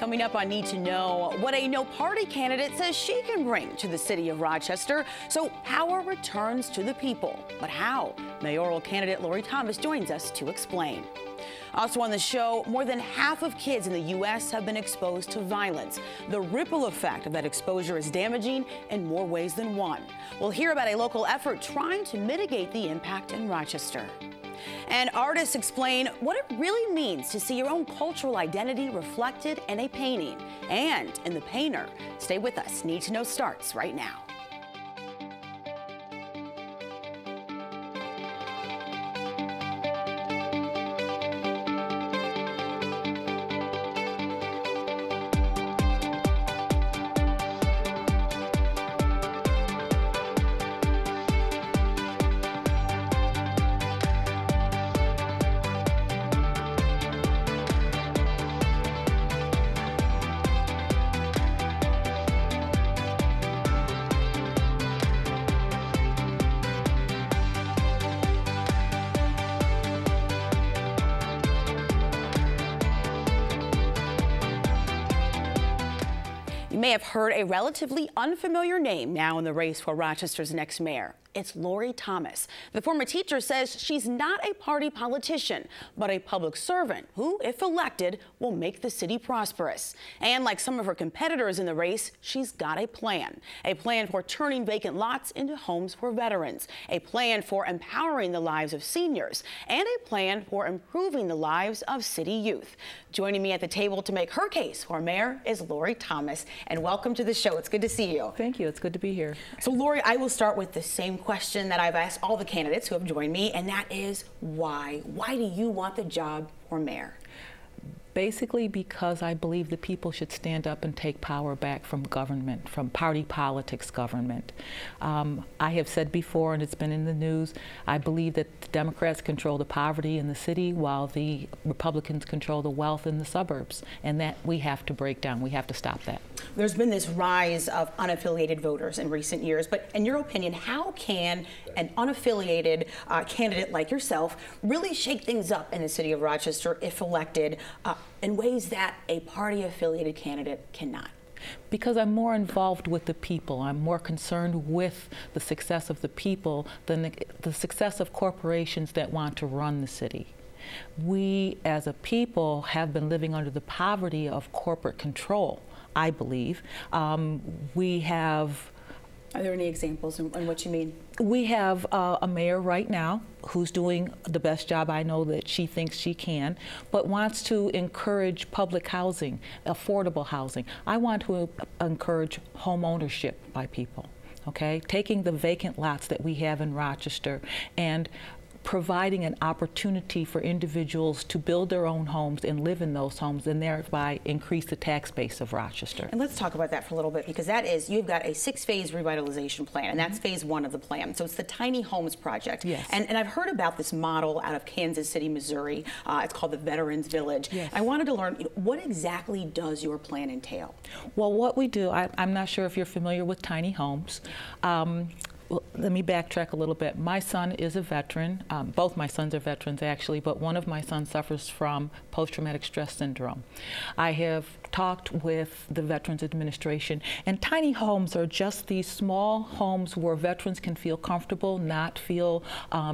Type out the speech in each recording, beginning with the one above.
Coming up on Need to Know, what a no-party candidate says she can bring to the city of Rochester. So power returns to the people. But how? Mayoral candidate Lori Thomas joins us to explain. Also on the show, more than half of kids in the U.S. have been exposed to violence. The ripple effect of that exposure is damaging in more ways than one. We'll hear about a local effort trying to mitigate the impact in Rochester. And artists explain what it really means to see your own cultural identity reflected in a painting and in the painter. Stay with us. Need to Know starts right now. You may have heard a relatively unfamiliar name now in the race for Rochester's next mayor. It's Lori Thomas. The former teacher says she's not a party politician, but a public servant who, if elected, will make the city prosperous. And like some of her competitors in the race, she's got a plan for turning vacant lots into homes for veterans, a plan for empowering the lives of seniors, and a plan for improving the lives of city youth. Joining me at the table to make her case for mayor is Lori Thomas. And welcome to the show. It's good to see you. Thank you. It's good to be here. So, Lori, I will start with the same question that I've asked all the candidates who have joined me, and that is why? Why do you want the job for mayor? Basically because I believe the people should stand up and take power back from government, from party politics government. I have said before, and it's been in the news, I believe that the Democrats control the poverty in the city while the Republicans control the wealth in the suburbs, and that we have to break down. We have to stop that. There's been this rise of unaffiliated voters in recent years, but in your opinion, how can an unaffiliated candidate like yourself really shake things up in the city of Rochester if elected in ways that a party-affiliated candidate cannot? Because I'm more involved with the people. I'm more concerned with the success of the people than the success of corporations that want to run the city. We, as a people, have been living under the poverty of corporate control, I believe. We have... Are there any examples in what you mean? We have a mayor right now who's doing the best job I know that she thinks she can, but wants to encourage public housing, affordable housing. I want to encourage home ownership by people, okay? Taking the vacant lots that we have in Rochester and providing an opportunity for individuals to build their own homes and live in those homes and thereby increase the tax base of Rochester. And let's talk about that for a little bit, because that is, you've got a 6-phase revitalization plan, and that's phase 1 of the plan. So it's the Tiny Homes Project. Yes. And I've heard about this model out of Kansas City, Missouri. It's called the Veterans Village. Yes. I wanted to learn, what exactly does your plan entail? Well, what we do, I'm not sure if you're familiar with tiny homes. Well, let me backtrack a little bit. My son is a veteran. Both my sons are veterans, actually, but one of my sons suffers from post-traumatic stress syndrome. I have talked with the Veterans Administration, and tiny homes are just these small homes where veterans can feel comfortable, not feel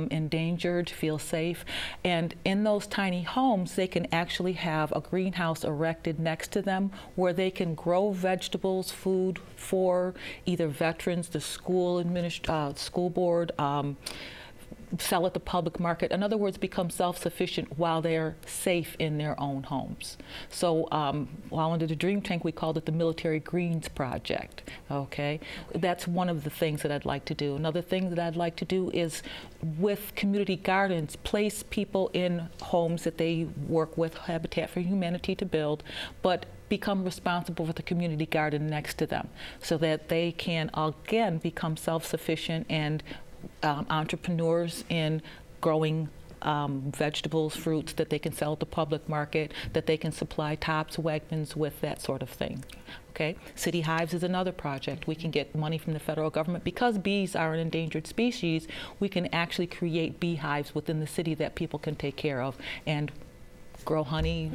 endangered, feel safe. And in those tiny homes, they can actually have a greenhouse erected next to them where they can grow vegetables, food for either veterans, the school school board, sell at the public market. In other words, become self-sufficient while they're safe in their own homes. So while under the Dream Tank, we called it the Military Greens Project, okay? That's one of the things that I'd like to do. Another thing that I'd like to do is, with community gardens, place people in homes that they work with Habitat for Humanity to build, but become responsible for the community garden next to them so that they can, again, become self-sufficient and entrepreneurs in growing vegetables, fruits that they can sell at the public market, that they can supply Tops, Wegmans with, that sort of thing. Okay, City Hives is another project. We can get money from the federal government. Because bees are an endangered species, we can actually create beehives within the city that people can take care of and grow honey,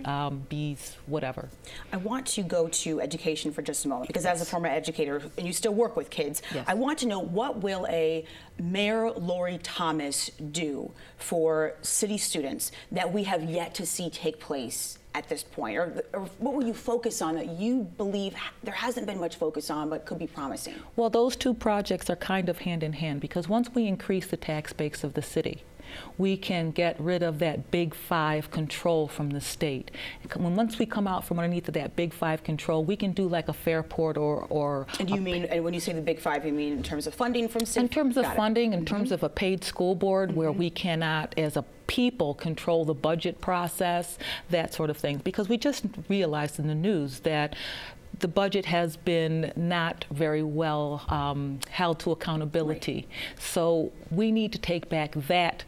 bees, whatever. I want to go to education for just a moment, because as a former educator, and you still work with kids, I want to know, what will a Mayor Lori Thomas do for city students that we have yet to see take place at this point? Or what will you focus on that you believe there hasn't been much focus on but could be promising? Well, those two projects are kind of hand in hand, because once we increase the tax base of the city, we can get rid of that Big Five control from the state. Once we come out from underneath of that Big Five control, we can do like a Fairport or and you mean, and when you say the Big Five, you mean in terms of funding from city? In terms of funding, in terms of a paid school board where we cannot, as a people, control the budget process, that sort of thing. Because we just realized in the news that the budget has been not very well held to accountability. So we need to take back that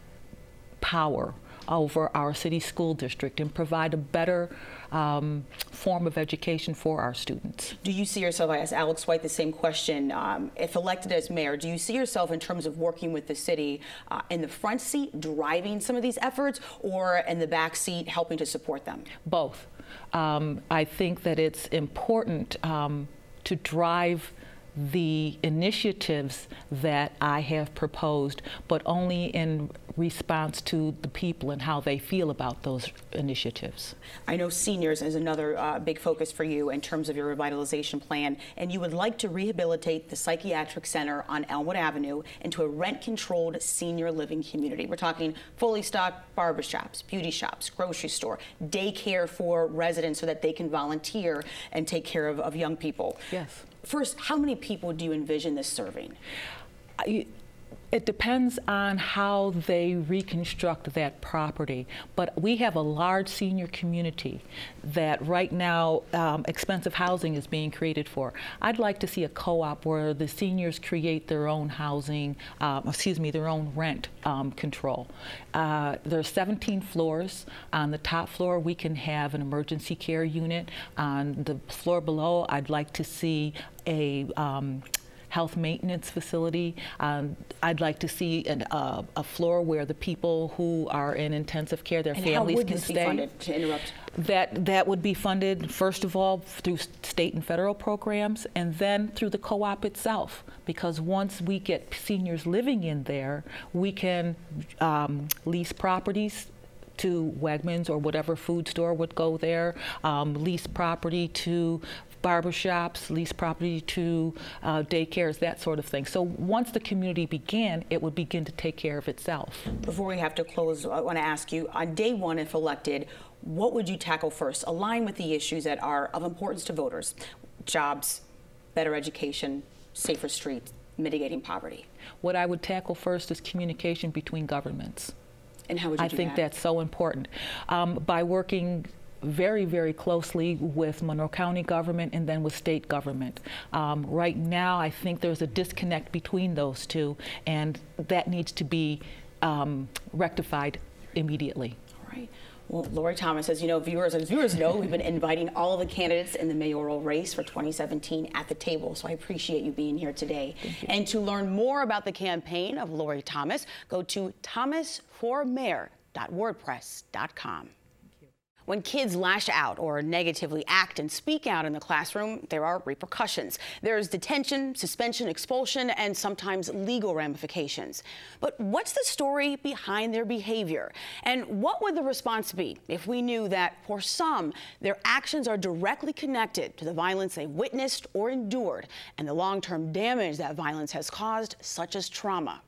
power over our city school district and provide a better form of education for our students. Do you see yourself, I asked Alex White the same question, if elected as mayor, do you see yourself in terms of working with the city in the front seat, driving some of these efforts, or in the back seat, helping to support them? Both. I think that it's important to drive the initiatives that I have proposed, but only in response to the people and how they feel about those initiatives. I know seniors is another big focus for you in terms of your revitalization plan, and you would like to rehabilitate the Psychiatric Center on Elmwood Avenue into a rent-controlled senior living community. We're talking fully stocked barbershops, beauty shops, grocery store, daycare for residents so that they can volunteer and take care of young people. Yes. First, how many people do you envision this serving? It depends on how they reconstruct that property. But we have a large senior community that right now expensive housing is being created for. I'd like to see a co-op where the seniors create their own housing, their own rent control. There's 17 floors. On the top floor, we can have an emergency care unit. On the floor below, I'd like to see a health maintenance facility. I'd like to see a floor where the people who are in intensive care, their families can stay. How would this be funded, to interrupt? That would be funded, first of all, through state and federal programs, and then through the co-op itself. Because once we get seniors living in there, we can lease properties to Wegmans or whatever food store would go there, lease property to barbershops, lease property to daycares, that sort of thing. So once the community began, it would begin to take care of itself. Before we have to close, I want to ask you, on day one, if elected, what would you tackle first? Align with the issues that are of importance to voters: jobs, better education, safer streets, mitigating poverty. What I would tackle first is communication between governments. And how would you do that? I think that's so important. By working very, very closely with Monroe County government and then with state government. Right now, I think there's a disconnect between those two, and that needs to be rectified immediately. All right. Well, Lori Thomas, as you know, viewers know, we've been inviting all of the candidates in the mayoral race for 2017 at the table, so I appreciate you being here today. And to learn more about the campaign of Lori Thomas, go to thomasformayor.wordpress.com. When kids lash out or negatively act and speak out in the classroom, there are repercussions. There's detention, suspension, expulsion, and sometimes legal ramifications. But what's the story behind their behavior? And what would the response be if we knew that for some, their actions are directly connected to the violence they witnessed or endured and the long-term damage that violence has caused, such as trauma?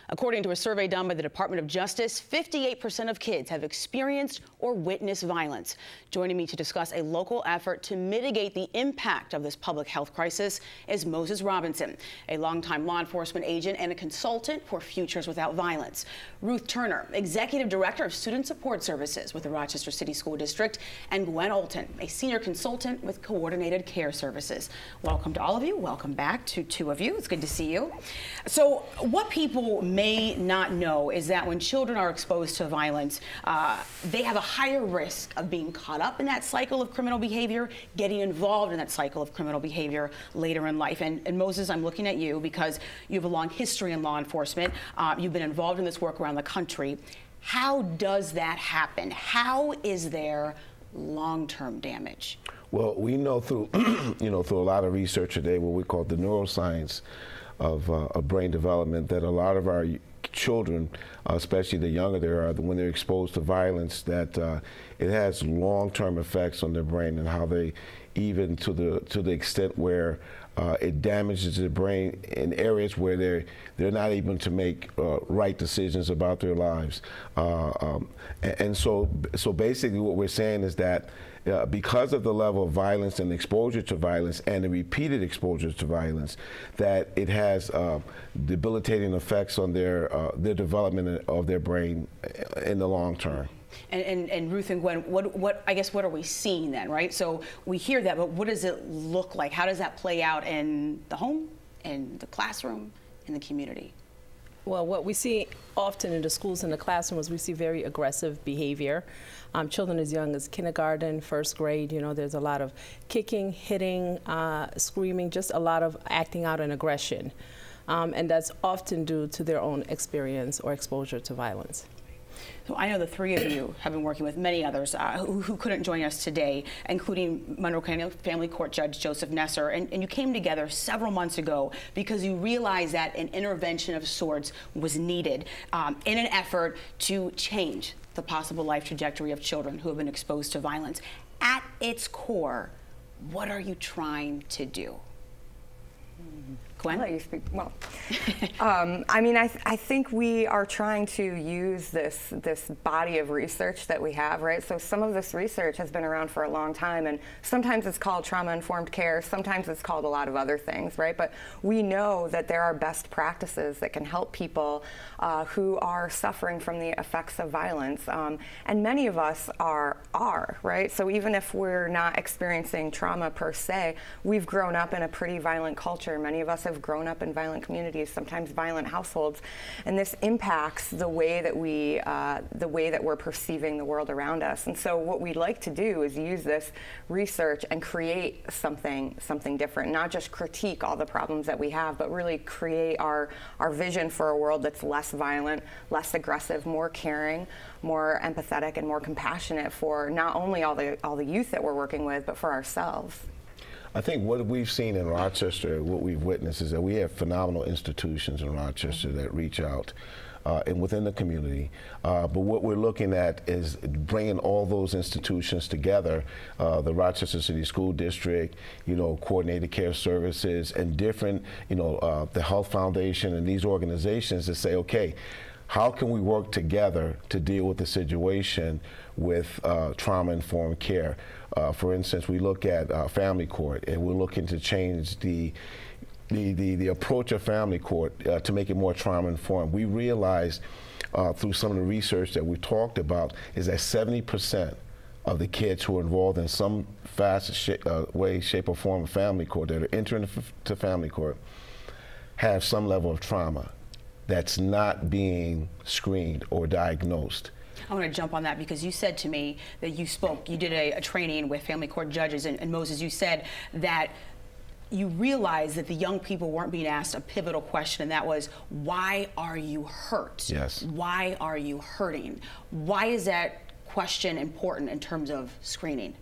According to a survey done by the Department of Justice, 58% of kids have experienced or witnessed violence. Joining me to discuss a local effort to mitigate the impact of this public health crisis is Moses Robinson, a longtime law enforcement agent and a consultant for Futures Without Violence. Ruth Turner, Executive Director of Student Support Services with the Rochester City School District, and Gwen Olton, a Senior Consultant with Coordinated Care Services. Welcome to all of you. Welcome back to two of you. It's good to see you. So what people may not know is that when children are exposed to violence, they have a higher risk of being caught up in that cycle of criminal behavior, getting involved in that cycle of criminal behavior later in life. And Moses, I'm looking at you because you have a long history in law enforcement. You've been involved in this work around the country. How does that happen? How is there long-term damage? Well, we know through, through a lot of research today, what we call the neuroscience of brain development, that a lot of our children, especially the younger they are, when they're exposed to violence, that it has long-term effects on their brain, and how they, even to the extent where it damages the brain in areas where they're not able to make right decisions about their lives. And so basically what we're saying is that because of the level of violence and exposure to violence and the repeated exposure to violence, that it has debilitating effects on their development of their brain in the long term. And Ruth and Gwen, what are we seeing then, right? So we hear that, but what does it look like? How does that play out in the home, in the classroom, in the community? Well, what we see often in the schools and the classrooms, we see very aggressive behavior. Children as young as kindergarten, first grade, there's a lot of kicking, hitting, screaming, just a lot of acting out in aggression. And that's often due to their own experience or exposure to violence. So I know the three of you have been working with many others who couldn't join us today, including Monroe County Family Court Judge Joseph Nesser, and you came together several months ago because you realized that an intervention of sorts was needed in an effort to change the possible life trajectory of children who have been exposed to violence. At its core, what are you trying to do? Gwen? I'll let you speak. Well, I mean, I think we are trying to use this body of research that we have, right? So some of this research has been around for a long time, and sometimes it's called trauma-informed care, sometimes it's called a lot of other things, right? But we know that there are best practices that can help people who are suffering from the effects of violence, and many of us are, right? So even if we're not experiencing trauma per se, we've grown up in a pretty violent culture. Many of us have grown up in violent communities, sometimes violent households, and this impacts the way that we're perceiving the world around us. And so what we'd like to do is use this research and create something different, not just critique all the problems that we have, but really create our vision for a world that's less violent, less aggressive, more caring, more empathetic, and more compassionate for not only all the youth that we're working with, but for ourselves. I think what we've seen in Rochester, what we've witnessed, is that we have phenomenal institutions in Rochester that reach out and within the community. But what we're looking at is bringing all those institutions together, the Rochester City School District, Coordinated Care Services, and different, the Health Foundation and these organizations to say, okay, how can we work together to deal with the situation with trauma-informed care? For instance, we look at family court, and we're looking to change the approach of family court to make it more trauma-informed. We realized through some of the research that we talked about is that 70% of the kids who are involved in some way, shape, or form of family court that are entering to family court have some level of trauma that's not being screened or diagnosed. I want to jump on that because you said to me that you did a training with family court judges, and Moses, you said that you realized that the young people weren't being asked a pivotal question, and that was, why are you hurt? Yes. Why are you hurting? Why is that question important in terms of screening?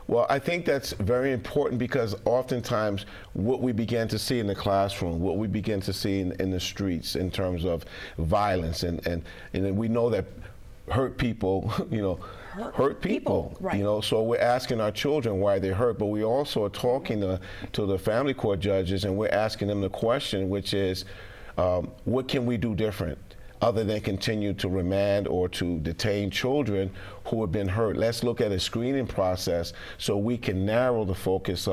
Well, I think that's very important because oftentimes what we begin to see in the classroom, what we begin to see in the streets in terms of violence, and we know that hurt people, hurt people, right. So we're asking our children why they hurt, but we also are talking to the family court judges, and we're asking them the question, which is, what can we do different other than continue to remand or to detain children who have been hurt? Let's look at a screening process so we can narrow the focus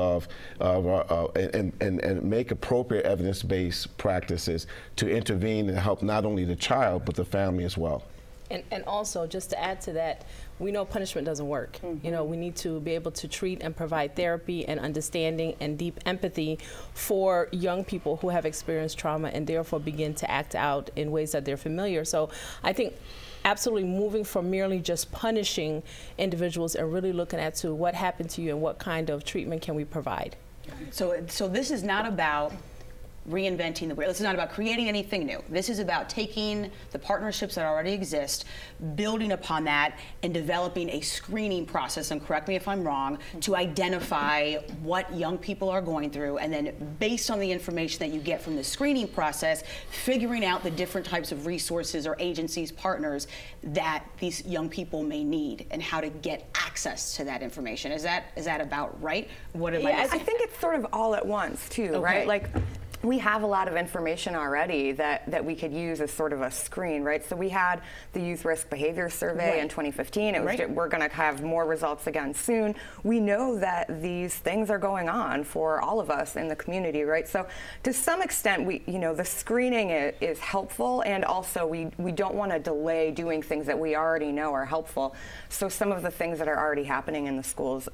and make appropriate evidence-based practices to intervene and help not only the child, but the family as well. And also, just to add to that, we know punishment doesn't work. Mm-hmm. We need to be able to treat and provide therapy and understanding and deep empathy for young people who have experienced trauma and therefore begin to act out in ways that they're familiar. So I think absolutely moving from merely just punishing individuals and really looking at what happened to you and what kind of treatment can we provide. So this is not about reinventing the wheel. This is not about creating anything new. This is about taking the partnerships that already exist, building upon that, and developing a screening process, and correct me if I'm wrong, to identify what young people are going through, and then based on the information that you get from the screening process, figuring out the different types of resources or agencies, partners that these young people may need, and how to get access to that information. Is that about right? What am I missing? I think it's sort of all at once too, right? Like, we have a lot of information already that we could use as sort of a screen, right? So we had the Youth Risk Behavior Survey in 2015. It was we're going to have more results again soon. We know that these things are going on for all of us in the community, right? So to some extent, the screening is helpful, and also we don't want to delay doing things that we already know are helpful. So some of the things that are already happening in the schools,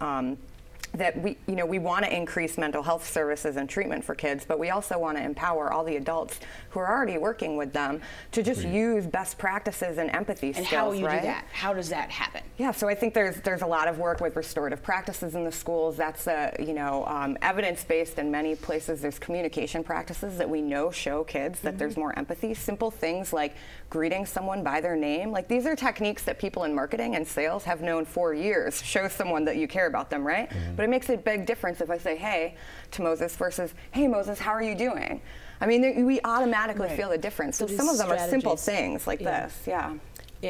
that we want to increase mental health services and treatment for kids, but we also want to empower all the adults who are already working with them to just use best practices and empathy skills. And how will you do that? How does that happen? Yeah, so I think there's a lot of work with restorative practices in the schools. That's evidence-based in many places. There's communication practices that we know show kids that there's more empathy. Simple things like greeting someone by their name. Like, these are techniques that people in marketing and sales have known for years. Show someone that you care about them, right? But it makes a big difference if I say, hey, to Moses versus, hey, Moses, how are you doing? I mean, we automatically feel the difference. So some of them are simple things like this, Yeah,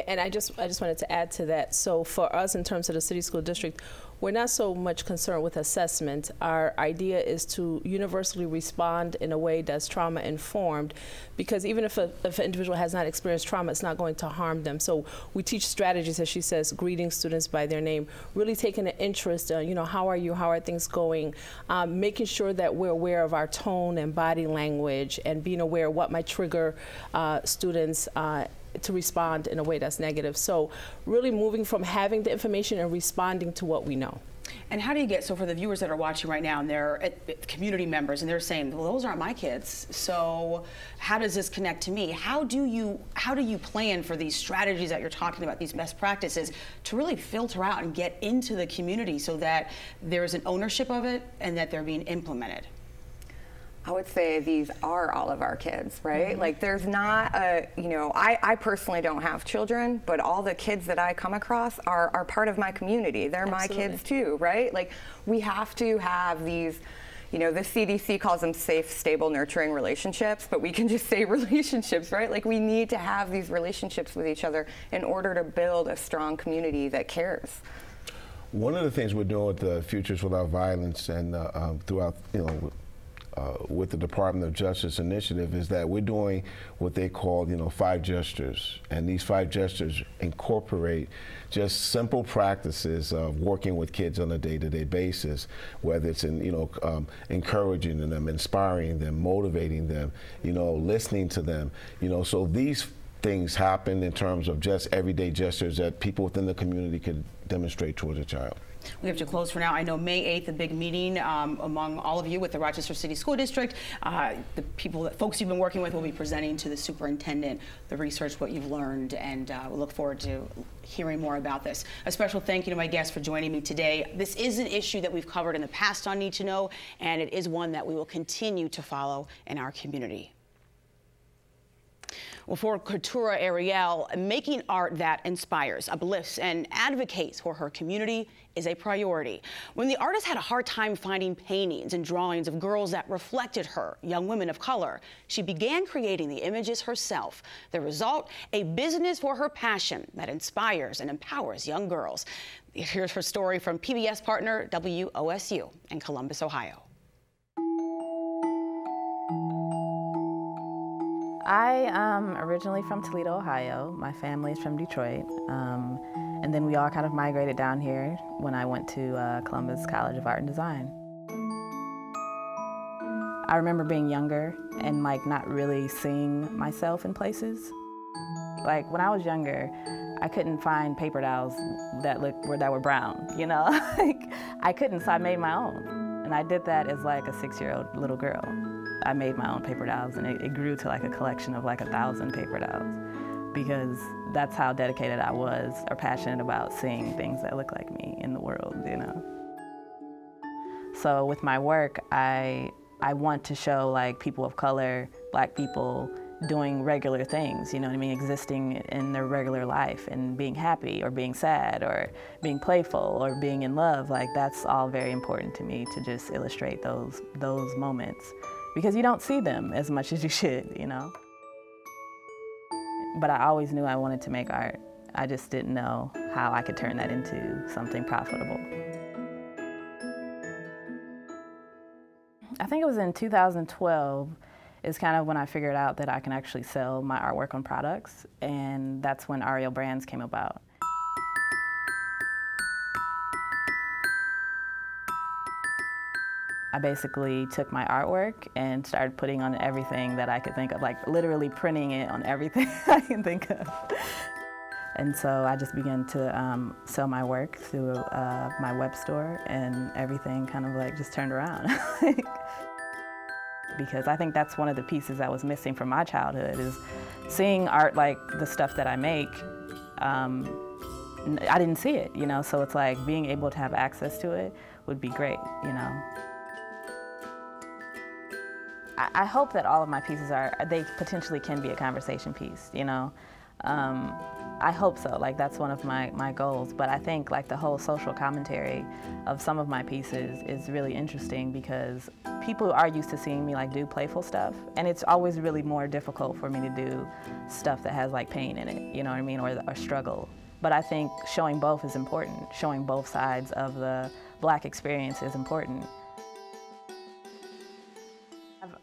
and I just wanted to add to that. So for us, in terms of the city school district, we're not so much concerned with assessment. Our idea is to universally respond in a way that's trauma informed, because even if an individual has not experienced trauma, it's not going to harm them. So we teach strategies, as she says, greeting students by their name, really taking an interest in, how are you, how are things going, making sure that we're aware of our tone and body language, and being aware of what might trigger students to respond in a way that's negative. So really moving from having the information and responding to what we know. And how do you get, so for the viewers that are watching right now and they're community members and they're saying, well, those aren't my kids, so how does this connect to me? How do you plan for these strategies that you're talking about, these best practices, to really filter out and get into the community so that there's an ownership of it and that they're being implemented? I would say these are all of our kids, right? Like, there's not a, I personally don't have children, but all the kids that I come across are part of my community. They're my kids too, right? Like, we have to have these, the CDC calls them safe, stable, nurturing relationships, but we can just say relationships, right? Like, we need to have these relationships with each other in order to build a strong community that cares. One of the things we're doing with the Futures Without Violence and throughout, with the Department of Justice initiative is that we're doing what they call, 5 gestures. And these 5 gestures incorporate just simple practices of working with kids on a day-to-day basis, whether it's in, encouraging them, inspiring them, motivating them, listening to them, so these things happen in terms of just everyday gestures that people within the community can demonstrate towards a child. We have to close for now. I know May 8th, a big meeting among all of you with the Rochester City School District. The folks you've been working with will be presenting to the superintendent the research, what you've learned, and we look forward to hearing more about this. A special thank you to my guests for joining me today. This is an issue that we've covered in the past on Need to Know, and it is one that we will continue to follow in our community. Well, for Keturah Ariel, making art that inspires, uplifts, and advocates for her community is a priority. When the artist had a hard time finding paintings and drawings of girls that reflected her, young women of color, she began creating the images herself. The result, a business for her passion that inspires and empowers young girls. Here's her story from PBS partner WOSU in Columbus, Ohio. I am originally from Toledo, Ohio. My family is from Detroit. And then we all kind of migrated down here when I went to Columbus College of Art and Design. I remember being younger and not really seeing myself in places. Like, when I was younger, I couldn't find paper towels that were brown, I couldn't, so I made my own. And I did that as a 6-year-old little girl. I made my own paper towels, and it grew to a collection of 1,000 paper towels, because that's how dedicated I was, or passionate about seeing things that look like me in the world, So with my work, I I want to show like people of color, Black people, doing regular things, you know what I mean, existing in their regular life and being happy or being sad or being playful or being in love. Like that's all very important to me, to just illustrate those moments, because you don't see them as much as you should, you know. But I always knew I wanted to make art. I just didn't know how I could turn that into something profitable. I think it was in 2012 is kind of when I figured out that I can actually sell my artwork on products, and that's when Ariel Brands came about. I basically took my artwork and started putting on everything that I could think of, like literally printing it on everything I can think of. And so I just began to sell my work through my web store, and everything kind of like just turned around. Because I think that's one of the pieces that was missing from my childhood, is seeing art like the stuff that I make. I didn't see it, you know, so it's like being able to have access to it would be great, you know. I hope that all of my pieces they potentially can be a conversation piece, you know. I hope so, like that's one of my goals, but I think like the whole social commentary of some of my pieces is really interesting, because people are used to seeing me like do playful stuff, and it's always really more difficult for me to do stuff that has like pain in it, you know what I mean, or struggle. But I think showing both is important. Showing both sides of the Black experience is important.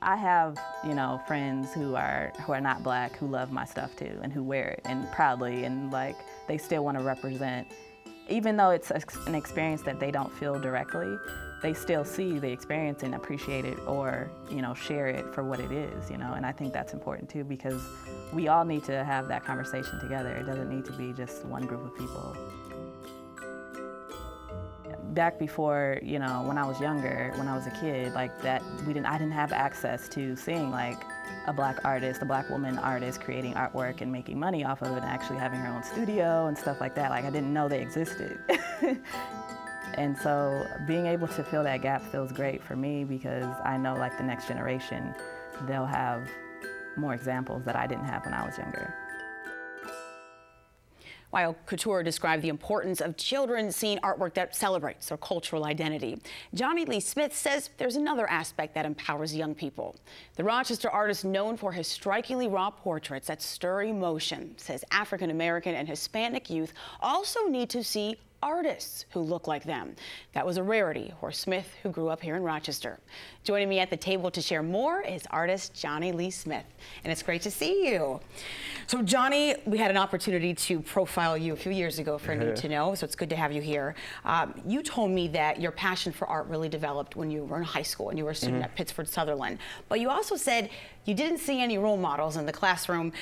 I have, you know, friends who are not Black who love my stuff too, and who wear it and proudly, and like they still want to represent, even though it's an experience that they don't feel directly, they still see the experience and appreciate it, or, you know, share it for what it is, you know. And I think that's important too, because we all need to have that conversation together. It doesn't need to be just one group of people. Back before, you know, when I was younger, when I was a kid, like that, I didn't have access to seeing like a Black artist, a Black woman artist creating artwork and making money off of it, and actually having her own studio and stuff like that. Like I didn't know they existed. And so being able to fill that gap feels great for me, because I know like the next generation, they'll have more examples that I didn't have when I was younger. While Couture described the importance of children seeing artwork that celebrates their cultural identity, Johnny Lee Smith says there's another aspect that empowers young people. The Rochester artist, known for his strikingly raw portraits that stir emotion, says African American and Hispanic youth also need to see artists who look like them. That was a rarity for Smith, who grew up here in Rochester. Joining me at the table to share more is artist Johnny Lee Smith, and it's great to see you. So Johnny, we had an opportunity to profile you a few years ago for Need to Know, so it's good to have you here. You told me that your passion for art really developed when you were in high school and you were a student at Pittsford Sutherland, but you also said you didn't see any role models in the classroom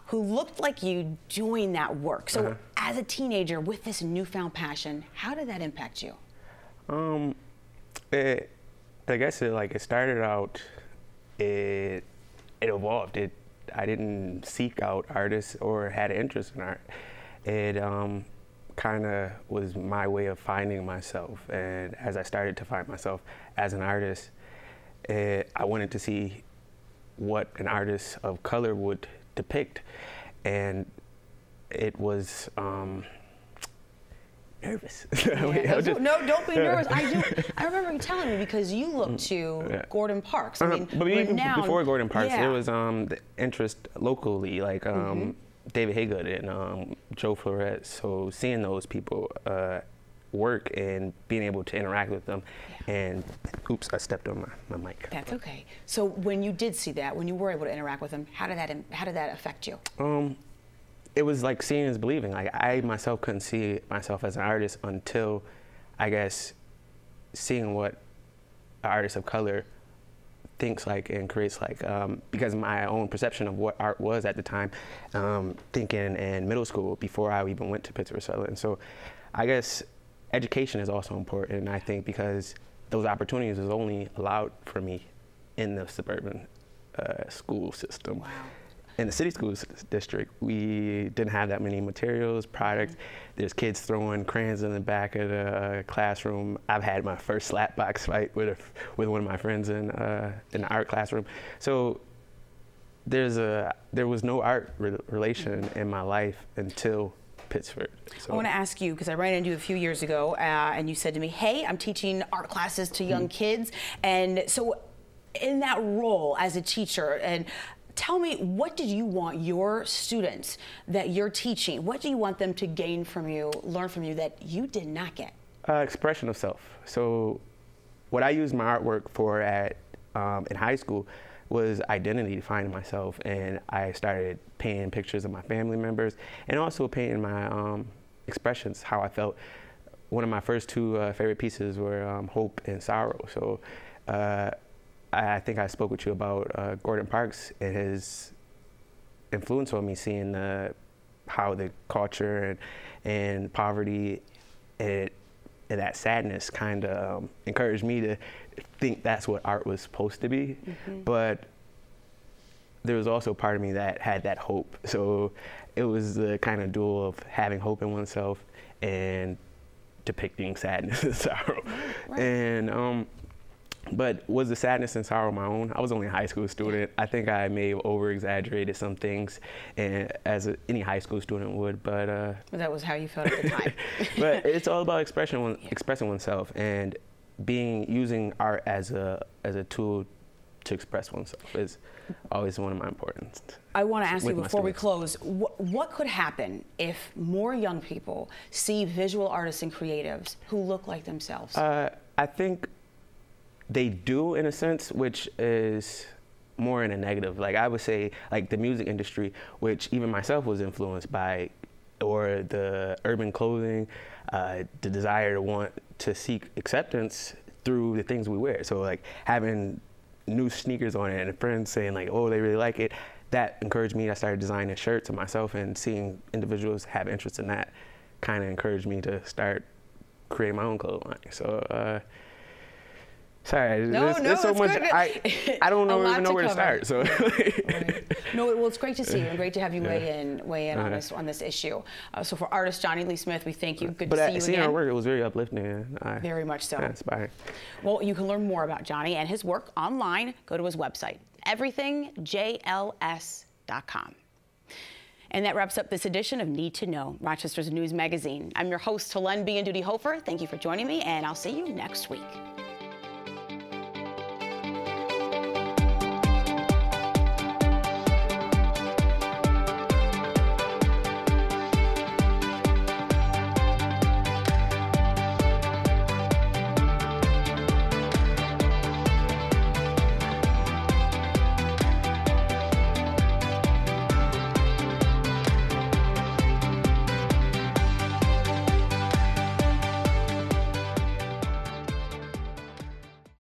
who looked like you doing that work. So as a teenager with this newfound passion, how did that impact you? I guess it started out, it evolved. I didn't seek out artists or had an interest in art. It kind of was my way of finding myself. And as I started to find myself as an artist, I wanted to see what an artist of color would depict. And it was nervous. Yeah, no, don't be nervous. I remember you telling me, because you look to Gordon Parks. I mean, but even before Gordon Parks, it was the interest locally, like David Haygood and Joe Flores. So seeing those people work and being able to interact with them, and oops, I stepped on my mic. That's okay. So when you did see that, when you were able to interact with them, how did that affect you? It was like seeing is believing. Like I myself couldn't see myself as an artist until, I guess, seeing what an artist of color thinks like and creates like, because my own perception of what art was at the time, thinking in middle school before I even went to Pittsford Sutherland. So I guess education is also important, and I think because those opportunities was only allowed for me in the suburban school system. Wow. in the city schools district, we didn't have that many materials, products. There's kids throwing crayons in the back of the classroom. I've had my first slap box fight with one of my friends in the art classroom. So there was no art relation in my life until Pittsford. So. I want to ask you, because I ran into you a few years ago, and you said to me, hey, I'm teaching art classes to young kids. And so in that role as a teacher, and tell me, what did you want your students that you're teaching, what do you want them to gain from you, learn from you that you did not get? Expression of self. So what I used my artwork for in high school was identity, finding myself, and I started painting pictures of my family members and also painting my expressions, how I felt. One of my first two favorite pieces were hope and sorrow. So I think I spoke with you about Gordon Parks and his influence on me, seeing how the culture and poverty and that sadness kind of encouraged me to think that's what art was supposed to be. But there was also part of me that had that hope. So it was the kind of duel of having hope in oneself and depicting sadness and sorrow. Right. And but was the sadness and sorrow my own? I was only a high school student. I think I may have over-exaggerated some things, and any high school student would. But that was how you felt at the time. But it's all about expressing oneself and using art as a tool to express oneself is always one of my importance. I want to ask you before we close, what could happen if more young people see visual artists and creatives who look like themselves? I think they do, in a sense, which is more in a negative. Like I would say, like the music industry, which even myself was influenced by, or the urban clothing, the desire to want to seek acceptance through the things we wear. So like having new sneakers on it and friends saying like, oh, they really like it, that encouraged me. I started designing shirts of myself, and seeing individuals have interest in that kind of encouraged me to start creating my own clothing line. So sorry, there's so much. I don't even know where to start. So right. No, well, it's great to see you and great to have you weigh in on this issue. So for artist Johnny Lee Smith, we thank you. Good to see you again. Seeing our work, it was very uplifting. Very much so. Inspiring. Well, you can learn more about Johnny and his work online. Go to his website, everythingjls.com. And that wraps up this edition of Need to Know, Rochester's news magazine. I'm your host, Helen B. and Duty Hofer. Thank you for joining me, and I'll see you next week.